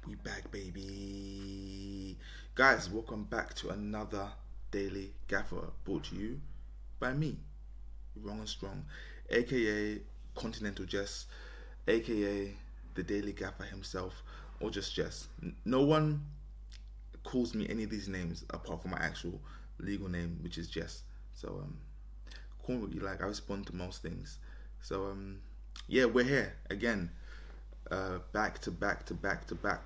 We back, baby. Guys, welcome back to another Daily Gaffer brought to you by me, Wrong and Strong, aka Continental Jess, aka the Daily Gaffer himself, or just Jess. No one calls me any of these names apart from my actual legal name, which is Jess. So, call me what you like. I respond to most things. So, yeah, we're here again. Back to back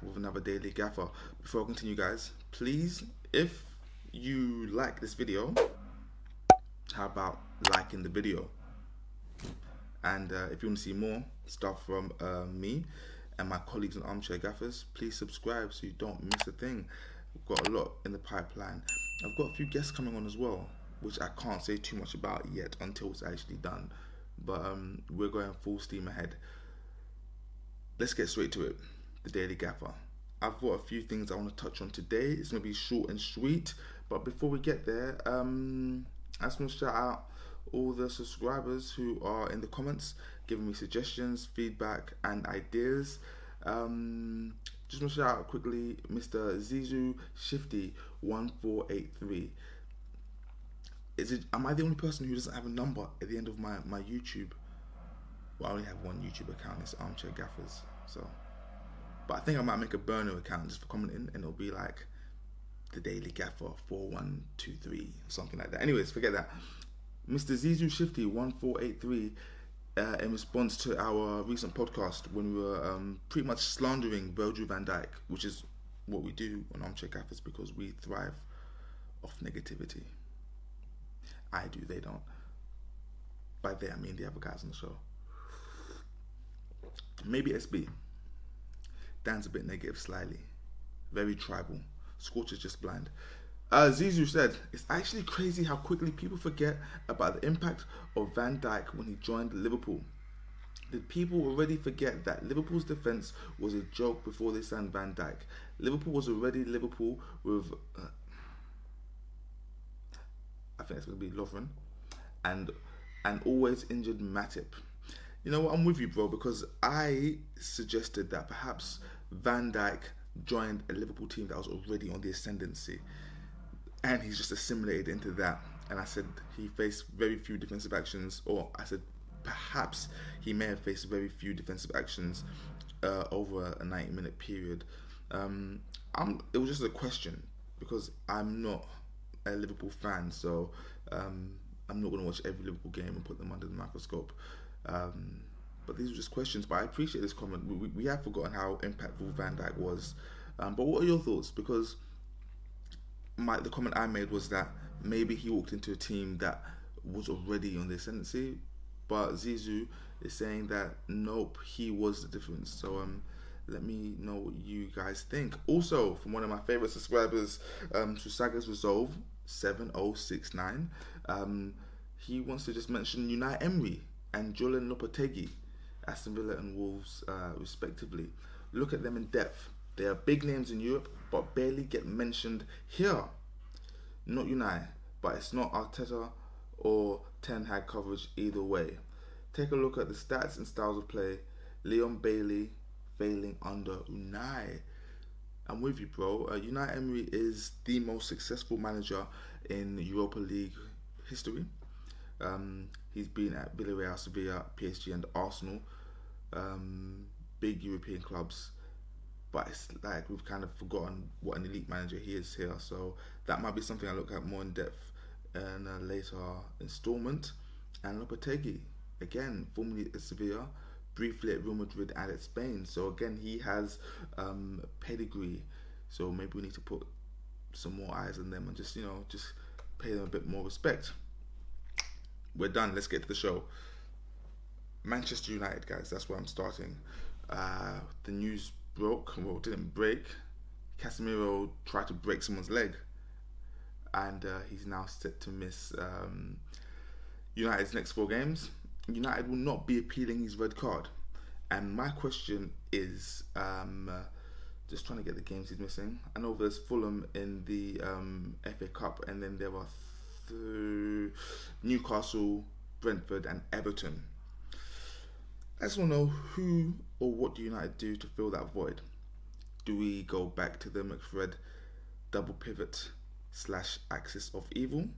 with another Daily Gaffer. Before I continue, guys, please, if you like this video, how about liking the video? And if you want to see more stuff from me and my colleagues and Armchair Gaffers, please subscribe so you don't miss a thing. We've got a lot in the pipeline. I've got a few guests coming on as well, which I can't say too much about yet until it's actually done. But we're going full steam ahead. Let's get straight to it. The Daily Gaffer. I've got a few things I want to touch on today. It's going to be short and sweet. But before we get there, I just want to shout out all the subscribers who are in the comments, giving me suggestions, feedback, and ideas. Just want to shout out quickly Mr. Zizu Shifty 1483. Am I the only person who doesn't have a number at the end of my YouTube? Well, I only have one YouTube account, it's Armchair Gaffers. So, but I think I might make a burner account just for commenting, and it'll be like the Daily Gaffer 4123, something like that. Anyways, forget that. Mr. Zizu Shifty 1483, in response to our recent podcast when we were pretty much slandering Virgil van Dijk, which is what we do on Armchair Gaffers because we thrive off negativity. I do, they don't. By they, I mean the other guys on the show. Maybe SB. Dan's a bit negative slyly. Very tribal. Scorch is just blind. Zizu said, it's actually crazy how quickly people forget about the impact of Van Dijk when he joined Liverpool. Did people already forget that Liverpool's defence was a joke before they signed Van Dijk? Liverpool was already Liverpool with, I think it's going to be Lovren, and always injured Matip. You know what, I'm with you, bro, because I suggested that perhaps Van Dijk joined a Liverpool team that was already on the ascendancy, and he's just assimilated into that. And I said he faced very few defensive actions, or I said perhaps he may have faced very few defensive actions over a 90-minute period. It was just a question because I'm not a Liverpool fan, so I'm not going to watch every Liverpool game and put them under the microscope. But these are just questions. But I appreciate this comment. We have forgotten how impactful Van Dijk was. But what are your thoughts? Because the comment I made was that maybe he walked into a team that was already on the ascendancy. But Zizu is saying that nope, he was the difference. So let me know what you guys think. Also, from one of my favorite subscribers, Susaga's Resolve 7069, he wants to just mention Unai Emery and Julian Lopetegui, Aston Villa and Wolves, respectively. Look at them in depth. They are big names in Europe, but barely get mentioned here. Not Unai, but it's not Arteta or Ten Hag coverage either way. Take a look at the stats and styles of play. Leon Bailey failing under Unai. I'm with you, bro. Unai Emery is the most successful manager in Europa League history. He's been at Villarreal, Sevilla, PSG and Arsenal. Big European clubs. But it's like we've kind of forgotten what an elite manager he is here. So that might be something I look at more in depth in a later installment. And Lopetegui, again, formerly at Sevilla, briefly at Real Madrid and at Spain. So again, he has pedigree. So maybe we need to put some more eyes on them and just pay them a bit more respect. We're done. Let's get to the show. Manchester United, guys. That's where I'm starting. The news broke. Well, it didn't break. Casemiro tried to break someone's leg, and he's now set to miss United's next 4 games. United will not be appealing his red card. And my question is, just trying to get the games he's missing. I know there's Fulham in the FA Cup, and then there are Newcastle, Brentford and Everton. I just want to know who or what do United do to fill that void? do we go back to the McFred double pivot / axis of evil?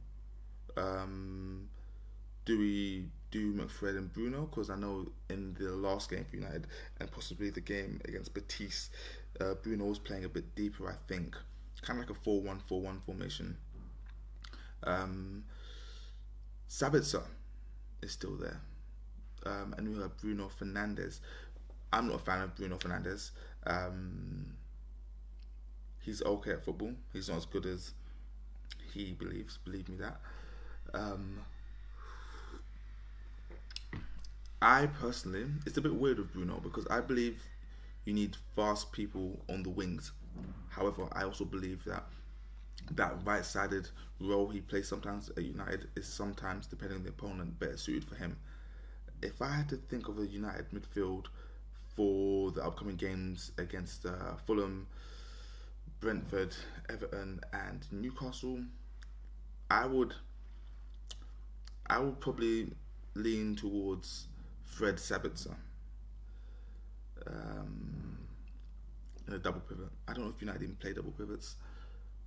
Do we do McFred and Bruno? Because I know in the last game for United and possibly the game against Betis, Bruno was playing a bit deeper, I think. Kind of like a 4-1-4-1 formation. Sabitzer is still there. And we have Bruno Fernandes. I'm not a fan of Bruno Fernandes. He's okay at football. He's not as good as he believes. Believe me that. I personally, it's a bit weird with Bruno because I believe you need fast people on the wings. However, I also believe that right-sided role he plays sometimes at United is sometimes, depending on the opponent, better suited for him. If I had to think of a United midfield for the upcoming games against Fulham, Brentford, Everton, and Newcastle, I would probably lean towards Fred Sabitzer in a double pivot. I don't know if United even play double pivots,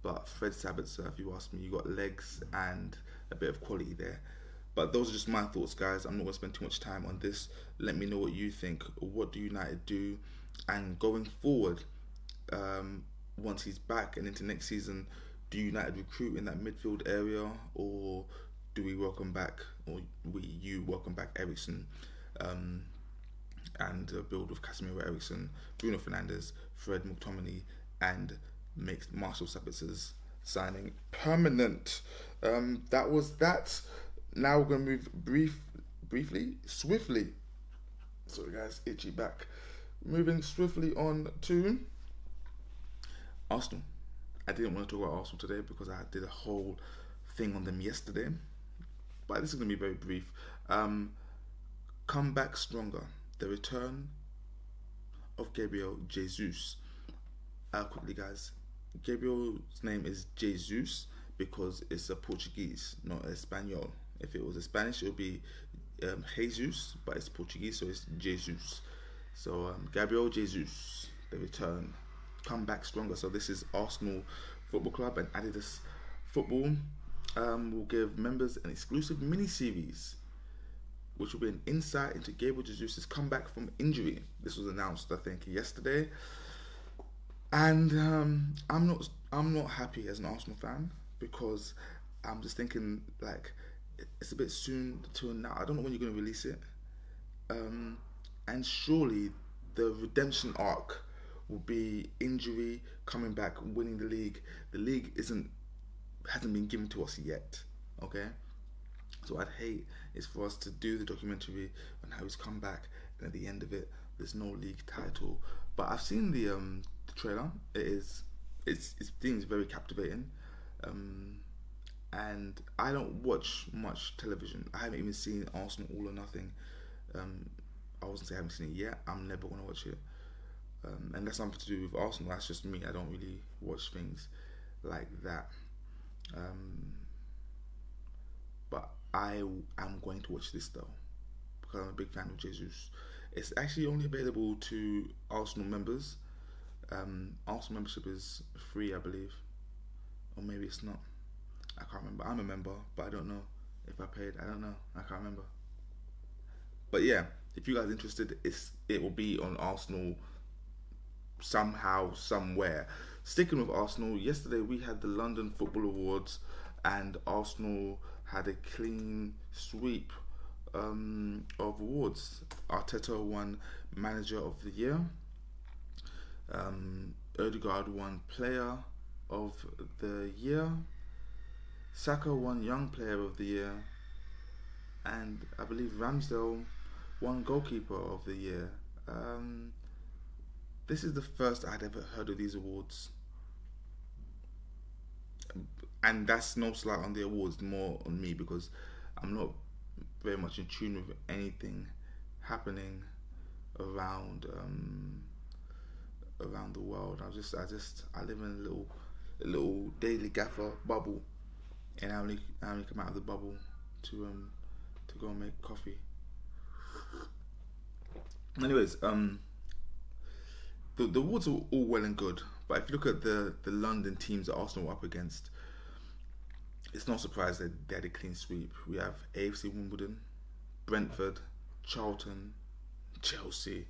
but Fred Sabitzer, if you ask me, you got legs and a bit of quality there. But those are just my thoughts, guys. I'm not going to spend too much time on this. Let me know what you think. What do United do? And going forward, once he's back and into next season, do United recruit in that midfield area, or do we welcome back, or you welcome back Eriksen, and build with Casemiro, Eriksen, Bruno Fernandes, Fred McTominay, and make Marcel Sabitzer's signing permanent. That was that. Now we're going to move swiftly. Sorry guys, itchy back. Moving swiftly on to Arsenal. I didn't want to talk about Arsenal today because I did a whole thing on them yesterday. But this is going to be very brief. Come back stronger. The return of Gabriel Jesus. Quickly guys. Gabriel's name is Jesus because it's a Portuguese, not Espanol. If it was a Spanish, it would be Jesus, but it's Portuguese, so it's Jesus. So Gabriel Jesus, the return, come back stronger. So this is Arsenal Football Club and Adidas Football. Will give members an exclusive mini-series, which will be an insight into Gabriel Jesus' comeback from injury. This was announced, I think, yesterday. And I'm not happy as an Arsenal fan because I'm just thinking like it's a bit soon to announce. I don't know when you're going to release it. And surely the redemption arc will be injury, coming back, winning the league. The league hasn't been given to us yet. Okay, so I'd hate is for us to do the documentary on how he's come back, and at the end of it, there's no league title. But I've seen the trailer. It seems very captivating. And I don't watch much television. I haven't even seen Arsenal All or Nothing. I wasn't saying I haven't seen it yet. I'm never going to watch it. And that's nothing to do with Arsenal. That's just me. I don't really watch things like that. But I am going to watch this though, because I'm a big fan of Jesus. It's actually only available to Arsenal members. Arsenal membership is free, I believe. Or maybe it's not. I can't remember. I'm a member, but I don't know if I paid. I don't know. I can't remember. But yeah, if you guys are interested, it will be on Arsenal somehow, somewhere. Sticking with Arsenal, yesterday we had the London Football Awards, and Arsenal had a clean sweep of awards. Arteta won Manager of the Year. Odegaard won Player of the Year. Saka won Young Player of the Year, and I believe Ramsdale won Goalkeeper of the Year. This is the first I'd ever heard of these awards, and that's no slight on the awards, more on me because I'm not very much in tune with anything happening around the world. I live in a little daily Gaffer bubble. And I only come out of the bubble to go and make coffee. Anyways, the awards are all well and good, but if you look at the London teams that Arsenal were up against, it's no surprise that they had a clean sweep. We have AFC Wimbledon, Brentford, Charlton, Chelsea,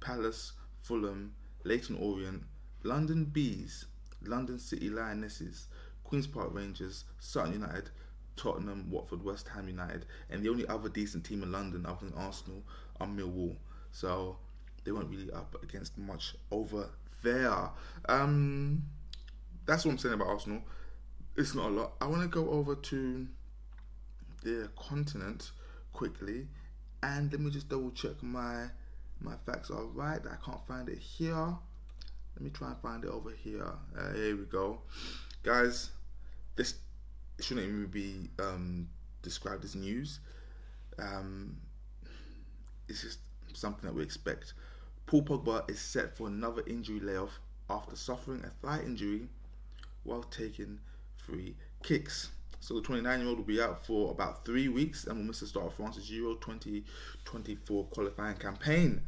Palace, Fulham, Leyton Orient, London Bees, London City Lionesses, Queen's Park Rangers, Sutton United, Tottenham, Watford, West Ham United, and the only other decent team in London other than Arsenal are Millwall. So they weren't really up against much over there. That's what I'm saying about Arsenal. It's not a lot. I want to go over to the continent quickly, and let me just double check my facts are right. I can't find it here. Let me try and find it over here. Here we go, guys. This shouldn't even be described as news. It's just something that we expect. Paul Pogba is set for another injury layoff after suffering a thigh injury while taking free kicks. So the 29-year-old will be out for about 3 weeks and will miss the start of France's Euro 2024 qualifying campaign.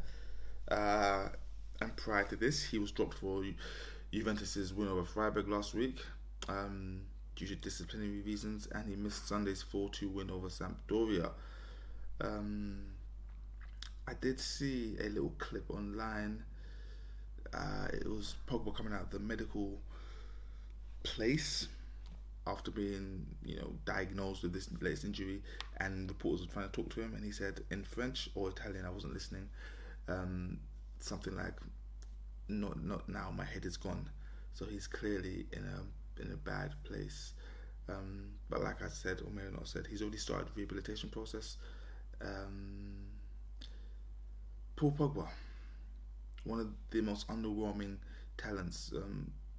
And prior to this, he was dropped for Juventus's win over Freiburg last week due to disciplinary reasons, and he missed Sunday's 4-2 win over Sampdoria. I did see a little clip online. It was Pogba coming out of the medical place after being, diagnosed with this latest injury, and reporters were trying to talk to him, and he said in French or Italian, I wasn't listening, something like, "Not now, my head is gone." So he's clearly in a bad place. But like I said, or may have not said, he's already started the rehabilitation process. Paul Pogba, one of the most underwhelming talents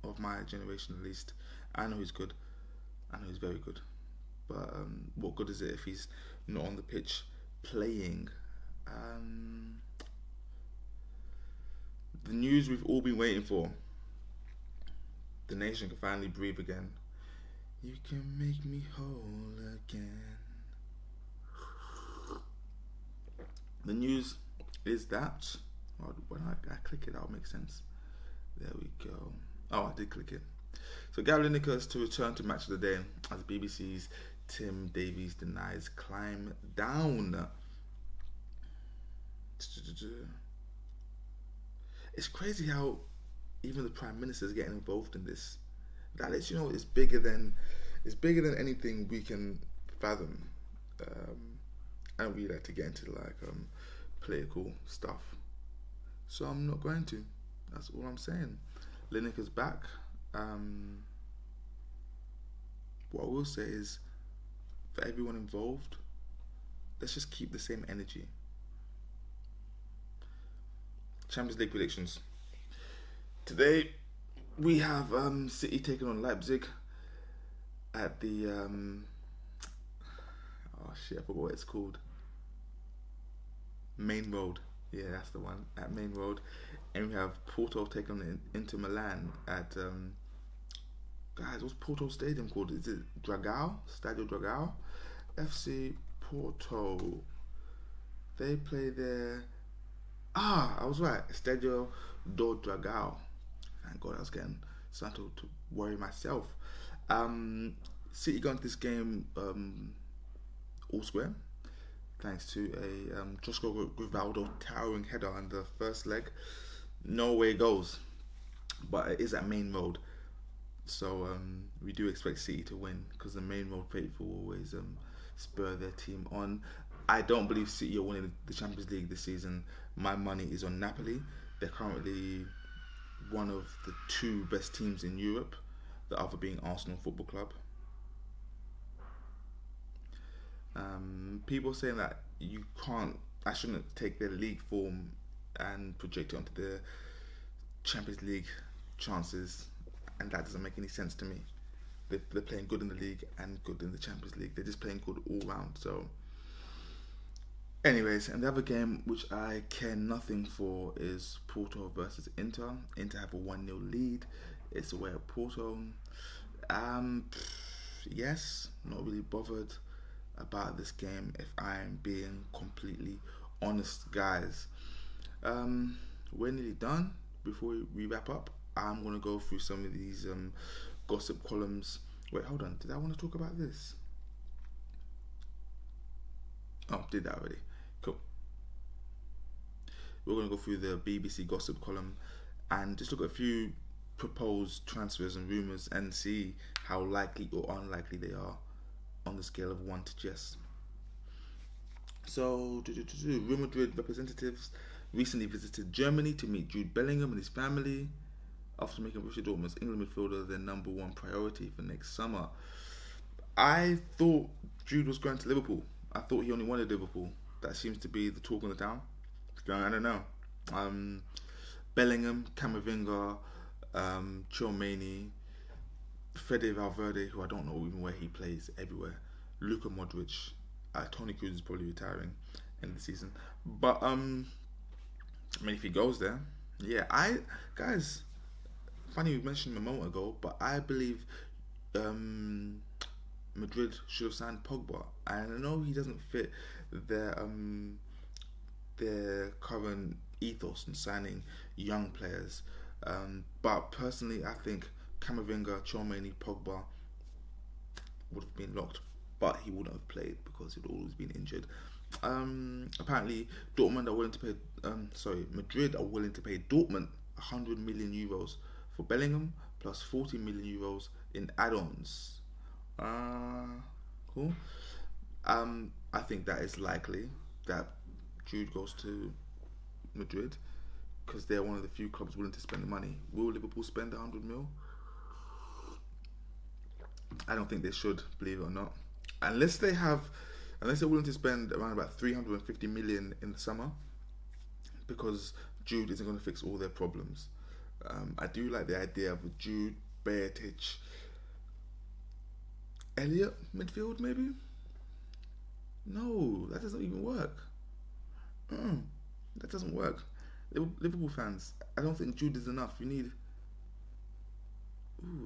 of my generation, at least. I know he's good. I know he's very good. But what good is it if he's not on the pitch playing? The news we've all been waiting for. The nation can finally breathe again. You can make me whole again. The news is that, when I click it, that'll make sense. There we go. Oh, I did click it. So Gary Lineker is to return to Match of the Day as BBC's Tim Davies denies climb down. It's crazy how even the Prime Minister is getting involved in this. That lets you know it's bigger than anything we can fathom. I don't really like to get into political stuff, so I'm not going to. That's all I'm saying. Lineker's back. What I will say is, for everyone involved, let's just keep the same energy. Champions League predictions. Today we have City taking on Leipzig at the I forgot what it's called. Main Road. Yeah, that's the one, at Main Road. And we have Porto taking on Inter Milan at guys, what's Porto Stadium called? Is it Dragao? Stadio Dragao? FC Porto. They play there. I was right. Stadio do Dragao. Thank God, I was starting to worry myself. City got into this game all square, thanks to a Josko Grivaldo towering header on the first leg. No way it goes, but it is at Main Road, so we do expect City to win because the Main Road faithful always spur their team on. I don't believe City are winning the Champions League this season. My money is on Napoli. They're currently one of the two best teams in Europe, the other being Arsenal Football Club. People saying that I shouldn't take their league form and project it onto the Champions League chances, and that doesn't make any sense to me. They're playing good in the league and good in the Champions League. They're just playing good all round. So, anyways, and the other game which I care nothing for is Porto versus Inter. Inter have a 1-0 lead. It's away at Porto. Yes, not really bothered about this game if I'm being completely honest, guys. We're nearly done. before we wrap up, I'm going to go through some of these gossip columns. Wait, hold on. Did I want to talk about this? Oh, did that already. Cool. We're going to go through the BBC gossip column and just look at a few proposed transfers and rumours and see how likely or unlikely they are on the scale of 1 to Jess. So, Real Madrid representatives recently visited Germany to meet Jude Bellingham and his family after making Borussia Dortmund's England midfielder their number one priority for next summer. I thought Jude was going to Liverpool. I thought he only wanted Liverpool. That seems to be the talk on the town. I don't know. Bellingham, Camavinga, Tchouaméni, Fede Valverde, who I don't know even where he plays, everywhere. Luka Modric, Toni Kroos is probably retiring end of the season. But I mean, if he goes there, yeah. Guys, funny we mentioned him a moment ago, but I believe Madrid should have signed Pogba, and I know he doesn't fit their current ethos in signing young players. But personally, I think Camavinga, Tchouaméni, Pogba would have been locked, but he wouldn't have played because he'd always been injured. Apparently, Madrid are willing to pay Dortmund 100 million euros for Bellingham plus 40 million euros in add-ons. Cool. I think that is likely that Jude goes to Madrid because they're one of the few clubs willing to spend the money. Will Liverpool spend 100 mil? I don't think they should, believe it or not. Unless they're willing to spend around about 350 million in the summer, because Jude isn't going to fix all their problems. I do like the idea of Jude, Beatic, Elliot midfield maybe. No, that doesn't even work. That doesn't work. Liverpool fans, I don't think Jude is enough. You need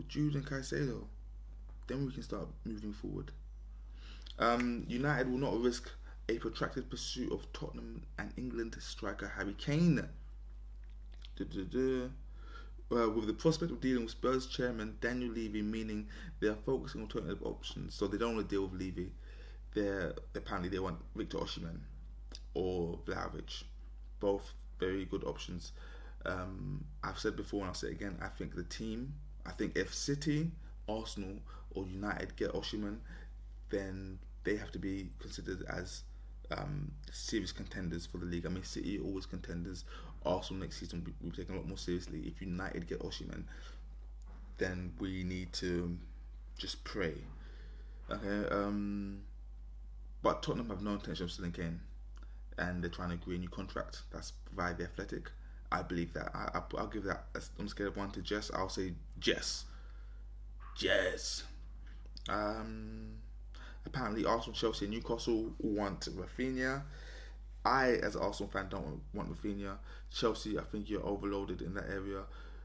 Jude and Caicedo. Then we can start moving forward. United will not risk a protracted pursuit of Tottenham and England striker Harry Kane. With the prospect of dealing with Spurs chairman Daniel Levy, meaning they are focusing on alternative options, so they don't want to deal with Levy. Apparently they want Victor Osimhen or Vlahovic, both very good options. I've said before and I'll say it again, I think if City, Arsenal or United get Osimhen, then they have to be considered as serious contenders for the league. I mean, City are always contenders. Arsenal next season will be taken a lot more seriously. If United get Osimhen, then we need to just pray. Okay. But Tottenham have no intention of selling Kane, and they're trying to agree a new contract. That's via the Athletic. I believe that. I'll give that on a scale of 1 to Jess. I'll say Jess. Apparently Arsenal, Chelsea and Newcastle want Rafinha. I, as an Arsenal fan, don't want Rafinha. Chelsea, I think you're overloaded in that area.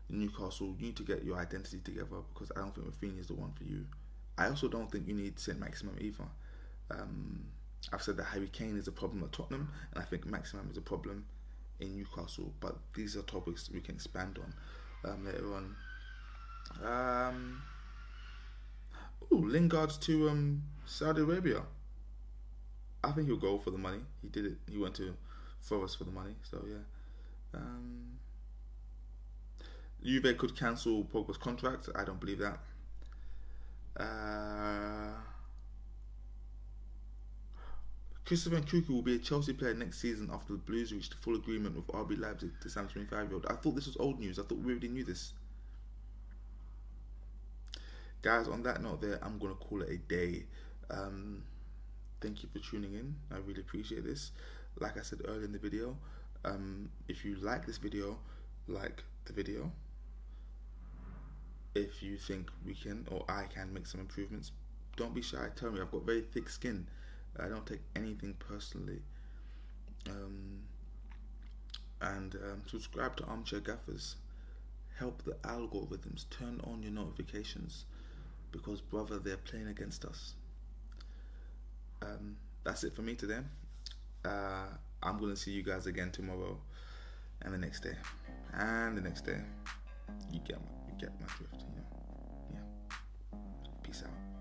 Newcastle, you need to get your identity together because I don't think Rafinha is the one for you. I also don't think you need St. Maximum either. I've said that Harry Kane is a problem at Tottenham, and I think Maximum is a problem in Newcastle. But these are topics we can expand on later on. Lingard's to Saudi Arabia. I think he'll go for the money. He did it. He went to Forest for the money. So yeah. Juve could cancel Pogba's contract. I don't believe that. Christopher Nkunku will be a Chelsea player next season after the Blues reached a full agreement with RB Leipzig to sign the 25-year-old. I thought this was old news. I thought we already knew this. Guys, on that note there, I'm going to call it a day. Thank you for tuning in. I really appreciate this. Like I said earlier in the video, if you like this video, like the video. If you think we can or I can make some improvements, don't be shy. Tell me. I've got very thick skin. I don't take anything personally. And subscribe to Armchair Gaffers. Help the algorithms. Turn on your notifications. Because, brother, they're playing against us. That's it for me today. I'm going to see you guys again tomorrow and the next day. and the next day. You get my drift, you know. Yeah. Peace out.